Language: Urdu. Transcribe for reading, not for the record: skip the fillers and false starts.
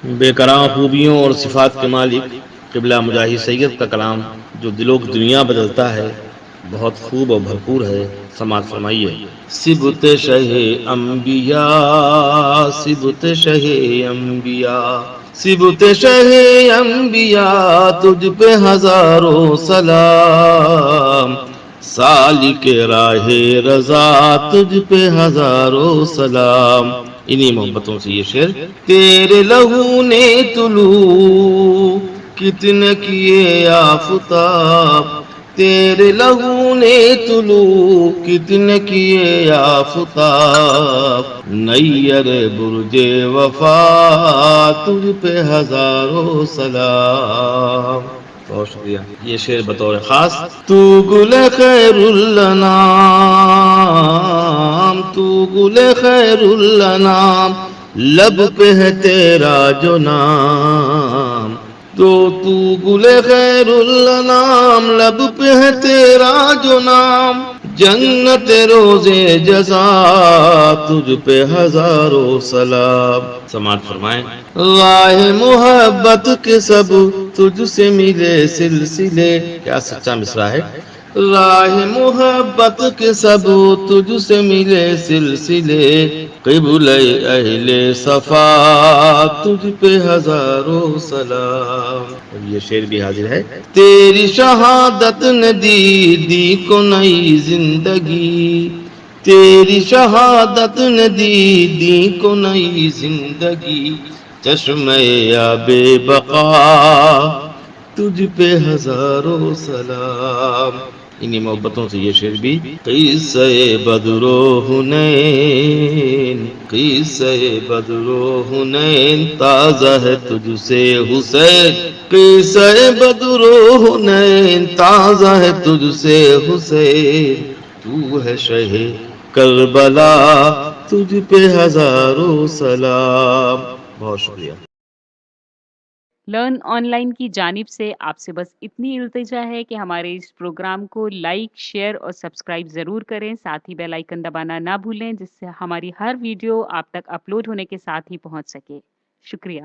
بے کرام خوبیوں اور صفات کے مالک قبلہ مجاہد سید کا کلام جو دلوں کی دنیا بدلتا ہے بہت خوب اور بھرپور ہے، سماعت فرمائیے۔ سبت شہ انبیاء، سبت شہ انبیاء، سبت شہ انبیاء، تجھ پہ ہزاروں سلام، سالک راہ رضا تجھ پہ ہزاروں سلام۔ انہی محبتوں سے یہ شعر۔ تیرے لہو نے طلوع کتنے کیے آفتاب، تیرے لہو نے طلوع کتنے کیے آفتاب، نیر برج وفا تجھ پہ ہزاروں سلام۔ بہت شکریہ۔ یہ شعر بطور خاص۔ تو گل خیر الانام، تو گل خیر الانام، لب پہ ہے تیرا جو نام، تو گل خیر الانام، لب پہ ہے تیرا جو نام، جنت روزے جزا تجھ پہ ہزاروں سلام۔ سماعت فرمائیں۔ راہ محبت کے سب تجھ سے ملے سلسلے، کیا سچا مصرع ہے۔ راہ محبت کے سب تجھ سے ملے سلسلے، قبلہ اہل صفا تجھ پہ ہزاروں سلام۔ یہ شعر بھی حاضر ہے۔ تیری شہادت نے دی کو نئی زندگی، تیری شہادت نے دی کو نئی زندگی، چشمہ آب بقا تجھ پہ ہزاروں سلام۔ انہی محبتوں سے یہ شعر بھی۔ قصہ بدر و حنین، قصہ بدر و حنین، تازہ ہے تجھ سے حسین، قصہ بدر و حنین، تازہ ہے تجھ سے حسین، تو ہے شہ کربلا تجھ پہ ہزاروں سلام۔ بہت شکریہ۔ لرن آن لائن کی جانب سے آپ سے بس اتنی التجا ہے کہ ہمارے اس پروگرام کو لائک، شیئر اور سبسکرائب ضرور کریں، ساتھ ہی بیل آئیکن دبانا نہ بھولیں جس سے ہماری ہر ویڈیو آپ تک اپلوڈ ہونے کے ساتھ ہی پہنچ سکے۔ شکریہ۔